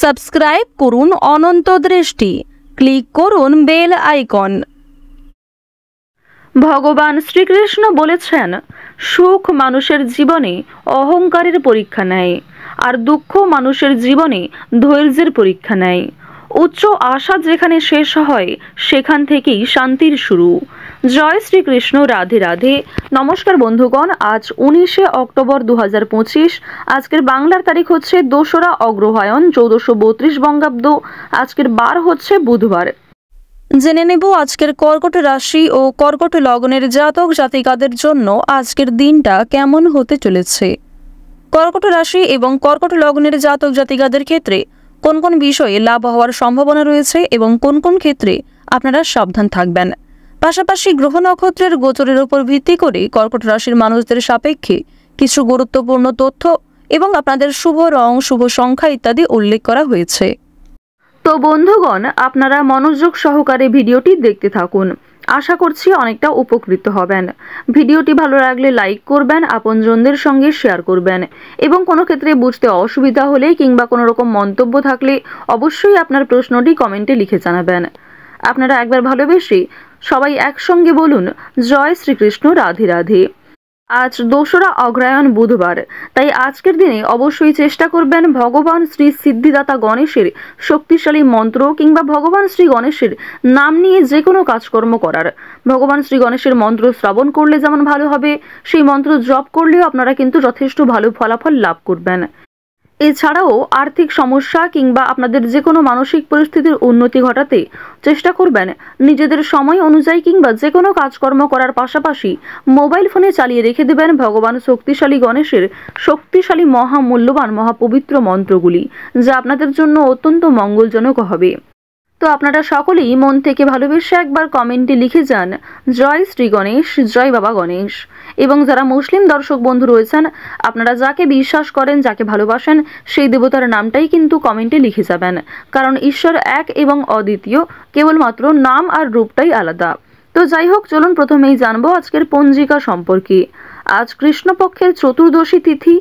Subscribe করুন অনন্ত দৃষ্টি, click করুন বেল আইকন। ভগবান শ্রীকৃষ্ণ বলেছেন, সুখ মানুষের জীবনে অহংকারের পরীক্ষা নেয়, আর দুঃখ মানুষের জীবনে ধৈর্যের পরীক্ষা নেয়। উচ্চ আশা যেখানে শেষ হয় সেখান থেকেই শান্তির শুরু। জয় শ্রীকৃষ্ণ, রাধে রাধে। নমস্কার বন্ধুগণ, আজ 19শে অক্টোবর 2025। আজকের বাংলার তারিখ হচ্ছে 2রা অগ্রহায়ণ 1432 বঙ্গাব্দ। আজকের বার হচ্ছে বুধবার। জেনে নেব আজকের কর্কট রাশি ও কর্কট লগ্নের জাতক জাতিকাদের জন্য আজকের দিনটা কেমন হতে চলেছে। কর্কট রাশি এবং কর্কট লগ্নের জাতক জাতিকাদের ক্ষেত্রে কোন কোন বিষয়ে লাভ হওয়ার সম্ভাবনা রয়েছে এবং কোন কোন ক্ষেত্রে আপনারা সাবধান থাকবেন। পাশাপাশি গ্রহ নক্ষত্রের গোচরের উপর ভিত্তি করে কর্কট রাশির মানুষদের সাপেক্ষে কিছু গুরুত্বপূর্ণ তথ্য এবং আপনাদের শুভ রং, শুভ সংখ্যা ইত্যাদি উল্লেখ করা হয়েছে। তো বন্ধুগণ, আপনারা মনোযোগ সহকারে ভিডিওটি দেখতে থাকুন। আশা করছি অনেকটা উপকৃত হবেন। ভিডিওটি ভালো লাগলে লাইক করবেন, আপনজনদের সঙ্গে শেয়ার করবেন এবং কোনো ক্ষেত্রে বুঝতে অসুবিধা হলে কিংবা কোনো রকম মন্তব্য থাকলে অবশ্যই আপনার প্রশ্নটি কমেন্টে লিখে জানাবেন। আপনারা একবার ভালোবেসে সবাই একসঙ্গে বলুন, জয় শ্রীকৃষ্ণ, রাধে রাধে। আজ 2রা অগ্রহায়ণ বুধবার, তাই আজকের দিনে অবশ্যই চেষ্টা করবেন ভগবান শ্রী সিদ্ধিদাতা গণেশের শক্তিশালী মন্ত্র কিংবা ভগবান শ্রী গণেশের নাম নিয়ে যে কোনো কাজকর্ম করার। ভগবান শ্রী গণেশের মন্ত্র শ্রবণ করলে যেমন ভালো হবে, সেই মন্ত্র জপ করলেও আপনারা কিন্তু যথেষ্ট ভালো ফলাফল লাভ করবেন। এছাড়াও আর্থিক সমস্যা কিংবা আপনাদের যে কোনো মানসিক পরিস্থিতির উন্নতি ঘটাতে চেষ্টা করবেন নিজেদের সময় অনুযায়ী কিংবা যে কোনো কাজকর্ম করার পাশাপাশি মোবাইল ফোনে চালিয়ে রেখে দেবেন ভগবান শক্তিশালী গণেশের শক্তিশালী মহামূল্যবান মহাপবিত্র মন্ত্রগুলি, যা আপনাদের জন্য অত্যন্ত মঙ্গলজনক হবে। তো আপনারা সকলেই মন থেকে ভালোবেসে একবার কমেন্টে লিখে যান, জয় শ্রী গণেশ, জয় বাবা গণেশ। এবং যারা মুসলিম দর্শক বন্ধু রয়েছেন, আপনারা যাকে বিশ্বাস করেন, যাকে ভালোবাসেন, সেই দেবতার নামটাই কিন্তু কমেন্টে লিখে যাবেন, কারণ ঈশ্বর এক এবং অদ্বিতীয়, কেবলমাত্র নাম আর রূপটাই আলাদা। তো যাই হোক, চলুন প্রথমেই জানবো আজকের পঞ্জিকা সম্পর্কে। আজ কৃষ্ণপক্ষের চতুর্দশী তিথি,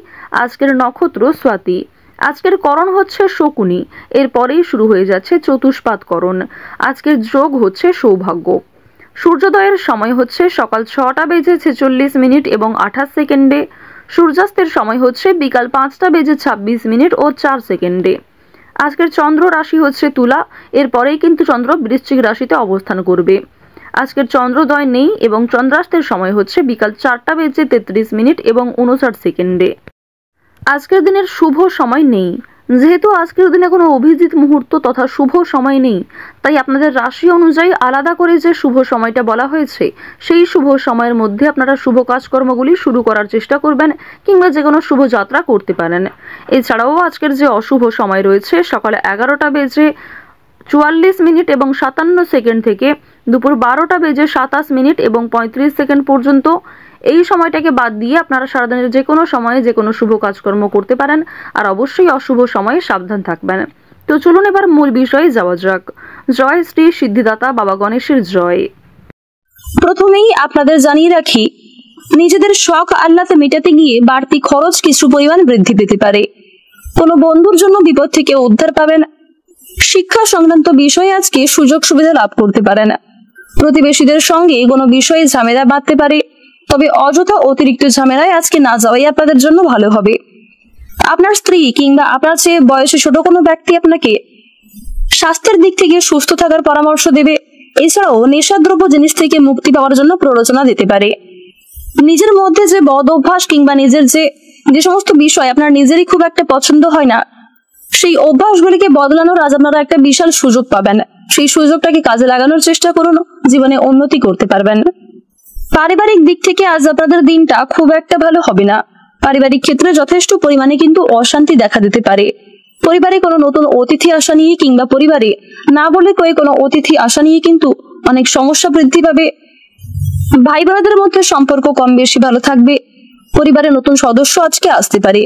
আজকের নক্ষত্র স্বাতি, আজকের করণ হচ্ছে শকুনি, এরপরেই শুরু হয়ে যাচ্ছে চতুষ্পাদ করণ। আজকের যোগ হচ্ছে সৌভাগ্য। সূর্যোদয়ের সময় হচ্ছে সকাল 6টা বেজে 46 মিনিট এবং 28 সেকেন্ডে। সূর্যাস্তের সময় হচ্ছে বিকাল 5টা বেজে 26 মিনিট ও 4 সেকেন্ডে। আজকের চন্দ্র রাশি হচ্ছে তুলা, এরপরেই কিন্তু চন্দ্র বৃশ্চিক রাশিতে অবস্থান করবে। আজকের চন্দ্রোদয় নেই এবং চন্দ্রাস্তের সময় হচ্ছে বিকাল 4টা বেজে 33 মিনিট এবং 59 সেকেন্ডে। আজকের দিনের শুভ সময় নেই। যেহেতু আজকের দিনে কোনো অভিজিৎ মুহূর্ত তথা শুভ সময় নেই, তাই আপনাদের রাশি অনুযায়ী আলাদা করে যে শুভ সময়টা বলা হয়েছে, সেই শুভ সময়ের মধ্যে আপনারা শুভ কাজকর্মগুলি শুরু করার চেষ্টা করবেন কিংবা যে কোনো শুভ যাত্রা করতে পারেন। এছাড়াও আজকের যে অশুভ সময় রয়েছে সকালে 11টা বেজে 44 মিনিট এবং 57 সেকেন্ড থেকে দুপুর 12টা বেজে 27 মিনিট এবং 35 সেকেন্ড পর্যন্ত। এই সময়টাকে বাদ দিয়ে আপনারা সারাদিনের যে কোনো সময়ে যে কোনো শুভ কাজকর্ম করতে পারেন, আর অবশ্যই অশুভ সময়ে সাবধান থাকবেন। তো চলুন এবার মূল বিষয়ে যাওয়া যাক। জয় শ্রী সিদ্ধিদাতা বাবা গণেশের জয়। প্রথমেই আপনাদের জানিয়ে রাখি, নিজেদের শখ আহ্লাদে মেটাতে গিয়ে বাড়তি খরচ কিছু পরিমাণ বৃদ্ধি পেতে পারে। কোনো বন্ধুর জন্য বিপদ থেকে উদ্ধার পাবেন। শিক্ষা সংক্রান্ত বিষয়ে আজকে সুযোগ সুবিধা লাভ করতে পারেন। প্রতিবেশীদের সঙ্গে কোনো বিষয়ে ঝামেলা বাঁধতে পারে, তবে অযথা অতিরিক্ত ঝামেলায় আজকে না যাওয়াই আপনাদের জন্য ভালো হবে। আপনার স্ত্রী কিংবা আপনার চেয়ে বয়সে ছোট কোনো ব্যক্তি আপনাকে স্বাস্থ্যের দিক থেকে সুস্থ থাকার পরামর্শ দেবে। এছাড়াও নেশাদ্রব্য জিনিস থেকে মুক্তি পাওয়ার জন্য প্ররোচনা দিতে পারে। নিজের মধ্যে যে বদ অভ্যাস কিংবা নিজের যে সমস্ত বিষয় আপনার নিজেরই খুব একটা পছন্দ হয় না, সেই অভ্যাসগুলিকে বদলানোর আজ আপনারা একটা বিশাল সুযোগ পাবেন। সেই সুযোগটাকে কাজে লাগানোর চেষ্টা করুন, জীবনে উন্নতি করতে পারবেন। পারিবারিক দিক থেকে আজ আপনাদের দিনটা খুব একটা ভালো হবে না। পারিবারিক ক্ষেত্রে যথেষ্ট পরিমাণে কিন্তু অশান্তি দেখা দিতে পারে। পরিবারে কোনো নতুন অতিথি আসা নিয়ে কিংবা পরিবারে না বলে কয়ে কোনো অতিথি আসা নিয়ে কিন্তু অনেক সমস্যা বৃদ্ধি পাবে। ভাই বোনদের মধ্যে সম্পর্ক কম বেশি ভালো থাকবে। পরিবারে নতুন সদস্য আজকে আসতে পারে।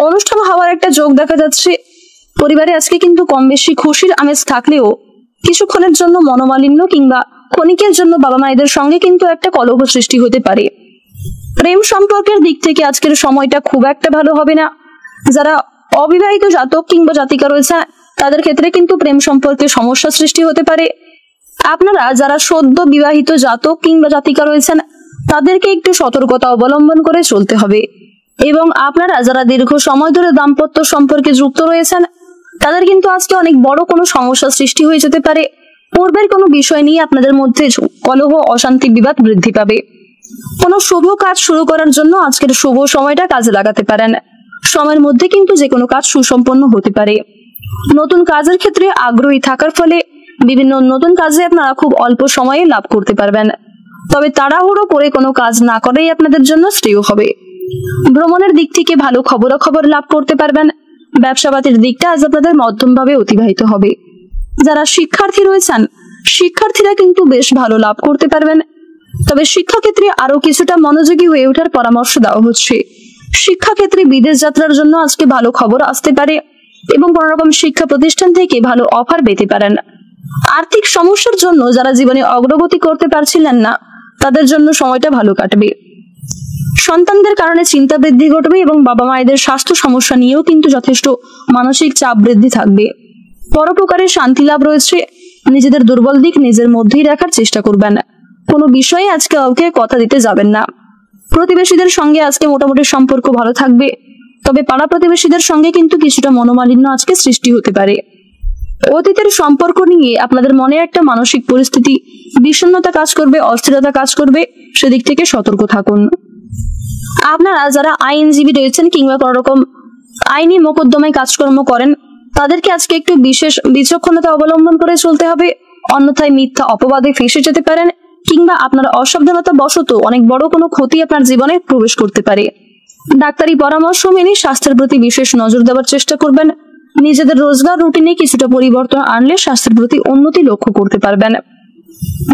অনুষ্ঠান হওয়ার একটা যোগ দেখা যাচ্ছে। পরিবারে আজকে কিন্তু কম বেশি খুশির আমেজ থাকলেও কিছুক্ষণের জন্য মনোমালিন্য কিংবা ক্ষণিকের জন্য বাবা মায়েদের সঙ্গে কিন্তু একটা কলহ সৃষ্টি হতে পারে। প্রেম সম্পর্কের দিক থেকে আজকের সময়টা খুব একটা ভালো হবে না। যারা অবিবাহিত জাতক কিংবা জাতিকা রয়েছেন তাদের ক্ষেত্রে কিন্তু প্রেম সম্পর্কে সমস্যা সৃষ্টি হতে পারে। আপনারা যারা সদ্য বিবাহিত জাতক কিংবা জাতিকা রয়েছেন তাদেরকে একটু সতর্কতা অবলম্বন করে চলতে হবে। এবং আপনারা যারা দীর্ঘ সময় ধরে দাম্পত্য সম্পর্কে যুক্ত রয়েছেন তাদের কিন্তু আজকে অনেক বড় কোনো সমস্যা সৃষ্টি হয়ে যেতে পারে। পূর্বের কোনো বিষয় নিয়ে আপনাদের মধ্যে কলহ, অশান্তি, বিবাদ বৃদ্ধি পাবে। কোনো শুভ কাজ শুরু করার জন্য আজকের শুভ সময়টা কাজে লাগাতে পারেন। সময়ের মধ্যে কিন্তু যে কোনো কাজ সুসম্পন্ন হতে পারে। নতুন কাজের ক্ষেত্রে আগ্রহী থাকার ফলে বিভিন্ন নতুন কাজে আপনারা খুব অল্প সময়ে লাভ করতে পারবেন। তবে তাড়াহুড়ো করে কোনো কাজ না করেই আপনাদের জন্য শ্রেয় হবে। ভ্রমণের দিক থেকে ভালো খবরাখবর লাভ করতে পারবেন। ব্যবসাপাতির দিকটা আজ আপনাদের মধ্যমভাবে অতিবাহিত হবে। যারা শিক্ষার্থী রয়েছেন শিক্ষার্থীরা কিন্তু বেশ ভালো লাভ করতে পারবেন। তবে শিক্ষাক্ষেত্রে আরো কিছুটা মনোযোগী হয়ে ওঠার পরামর্শ দেওয়া হচ্ছে। শিক্ষাক্ষেত্রে বিদেশ যাত্রার জন্য আজকে ভালো খবর আসতে পারে এবং কোনো রকম শিক্ষা প্রতিষ্ঠান থেকে ভালো অফার পেতে পারেন। আর্থিক সমস্যার জন্য যারা জীবনে অগ্রগতি করতে পারছিলেন না তাদের জন্য সময়টা ভালো কাটবে। সন্তানদের কারণে চিন্তা বৃদ্ধি ঘটবে এবং বাবা মায়েদের স্বাস্থ্য সমস্যা নিয়েও কিন্তু যথেষ্ট মানসিক চাপ বৃদ্ধি থাকবে। পরোপকারের শান্তি লাভ রয়েছে। নিজেদের দুর্বল দিক নিজের মধ্যেই রাখার চেষ্টা করবেন। কোনো বিষয়ে আজকে কাউকে কথা দিতে যাবেন না। প্রতিবেশীদের সঙ্গে আজকে মোটামুটি সম্পর্ক ভালো থাকবে। তবে পাড়া প্রতিবেশীদের সঙ্গে কিন্তু কিছুটা মনোমালিন্য আজকে সৃষ্টি হতে পারে। অতীতের সম্পর্ক নিয়ে আপনাদের মনে একটা মানসিক পরিস্থিতি, বিষণ্ণতা কাজ করবে, অস্থিরতা কাজ করবে, সেদিক থেকে সতর্ক থাকুন। আপনারা যারা আইনজীবী রয়েছেন কিংবা কোনো রকম আইনি মোকদ্দমায় কাজকর্ম করেন তাদেরকে আজকে একটু বিশেষ বিচক্ষণতা অবলম্বন করে চলতে হবে। অন্যথায় মিথ্যা অপবাদে ফেঁসে যেতে পারেন কিংবা আপনার অসাবধানতা বশত অনেক বড় কোনো ক্ষতি আপনার জীবনে প্রবেশ করতে পারে। ডাক্তারি পরামর্শ মেনে স্বাস্থ্যের প্রতি বিশেষ নজর দেওয়ার চেষ্টা করবেন। নিজেদের রোজগার রুটিনে কিছুটা পরিবর্তন আনলে স্বাস্থ্যের প্রতি উন্নতি লক্ষ্য করতে পারবেন।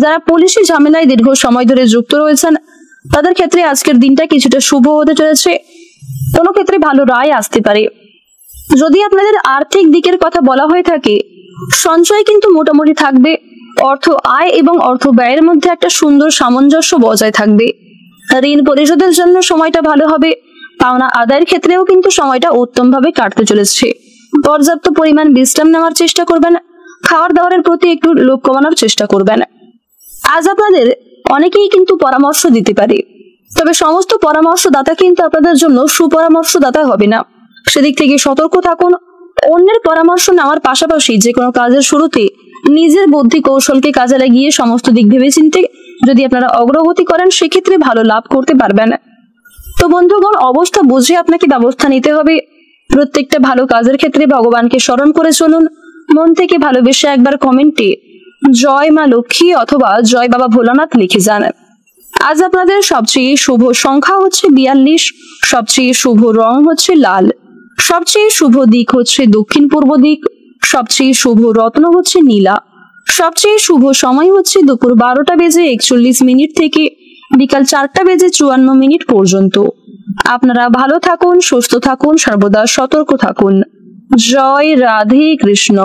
যারা পুলিশি ঝামেলায় দীর্ঘ সময় ধরে যুক্ত রয়েছেন তাদের ক্ষেত্রে আজকের দিনটা কিছুটা শুভ হতে চলেছে। কোনো ক্ষেত্রে ভালো রায় আসতে পারে। যদি আপনাদের আর্থিক দিকের কথা বলা হয়ে থাকে সঞ্চয় কিন্তু মোটামুটি থাকবে। অর্থ আয় এবং অর্থ ব্যয়ের মধ্যে একটা সুন্দর সামঞ্জস্য বজায় থাকবে। ঋণ পরিশোধের জন্য সময়টা ভালো হবে। পাওনা আদায়ের ক্ষেত্রেও কিন্তু সময়টা উত্তমভাবে কাটতে চলেছে। পর্যাপ্ত পরিমাণ বিশ্রাম নেওয়ার চেষ্টা করবেন। খাওয়ার দাওয়ারের প্রতি একটু লোভ কমানোর চেষ্টা করবেন। আজ আপনাদের অনেকেই কিন্তু পরামর্শ দিতে পারে, তবে সমস্ত পরামর্শদাতা কিন্তু আপনাদের জন্য সুপরামর্শদাতা হবে না। সেদিক থেকে সতর্ক থাকুন। অন্যের পরামর্শ নেওয়ার পাশাপাশি যে কোনো কাজের শুরুতে নিজের বুদ্ধি কৌশলকে কাজে লাগিয়ে সমস্ত দিক ভেবেচিন্তে যদি আপনারা অগ্রগতি করেন সেক্ষেত্রে ভালো লাভ করতে পারবেন। তো বন্ধুগণ, অবস্থা বুঝে আপনাকে ব্যবস্থা নিতে হবে। প্রত্যেকটা ভালো কাজের ক্ষেত্রে ভগবানকে স্মরণ করে চলুন। মন থেকে ভালোবেসে একবার কমেন্টে জয় মা লক্ষ্মী অথবা জয় বাবা ভোলানাথ লিখে যান। আজ আপনাদের সবচেয়ে শুভ সংখ্যা হচ্ছে 42, সবচেয়ে শুভ রং হচ্ছে লাল, সবচেয়ে শুভ দিক হচ্ছে দক্ষিণ পূর্ব দিক, সবচেয়ে শুভ রত্ন হচ্ছে নীলা, সবচেয়ে শুভ সময় হচ্ছে দুপুর 12:41 থেকে বিকাল 4:54 পর্যন্ত। আপনারা ভালো থাকুন, সুস্থ থাকুন, সর্বদা সতর্ক থাকুন। জয় রাধে কৃষ্ণ।